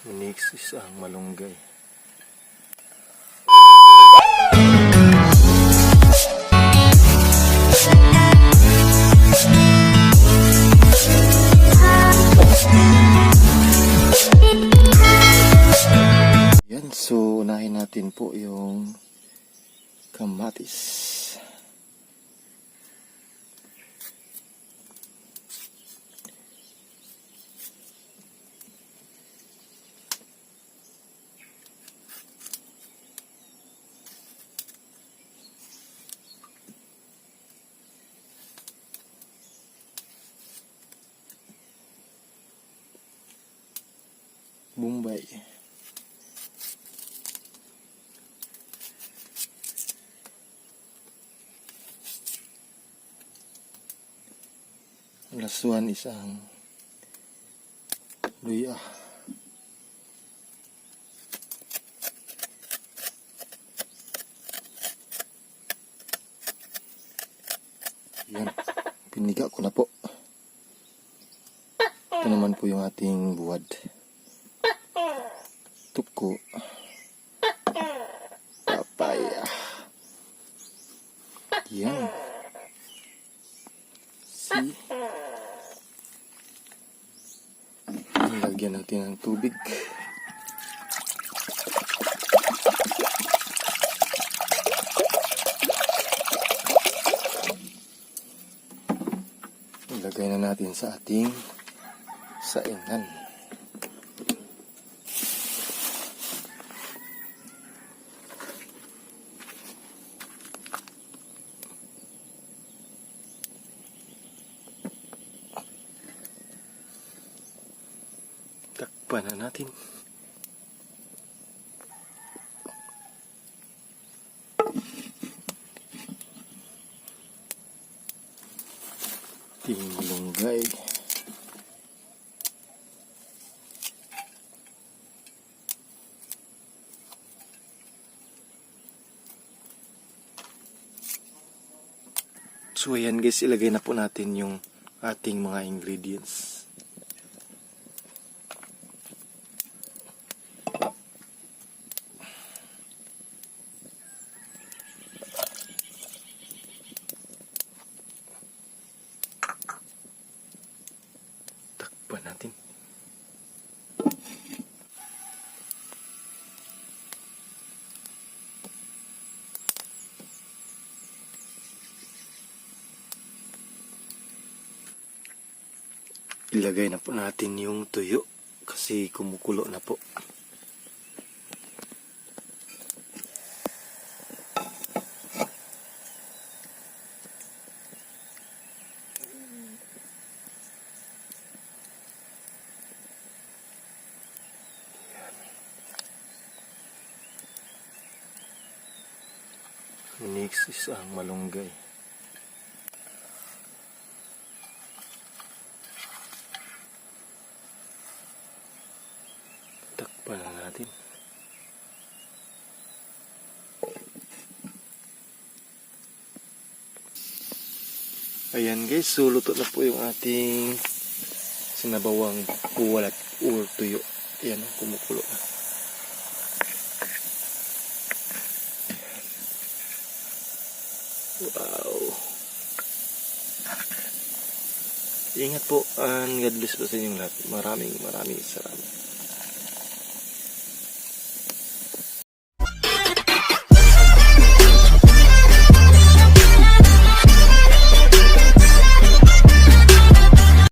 Next is ang malunggay. Yan, so unahin natin po yung kamatis. Bombay. Last one is ang luya. Yan, piniga ko na po. Ito naman po yung ating buwad. Tuko. Papaya. Yan. See? Lagyan natin ng tubig. Ilagay na natin sa ating saingan. Takpan na natin. Ting malunggay. So ayan guys, ilagay na po natin yung ating mga ingredients. Takpan natin. Ilagay na po natin yung tuyo kasi kumukulo na po. Next is ang malunggay. Takpan na natin. Ayan guys, so luto na po yung ating sinabawang buwalat or tuyo. Ayan, kumukulo na. Wow. Ingat po, and God bless po sa inyong lahat. Maraming salamat.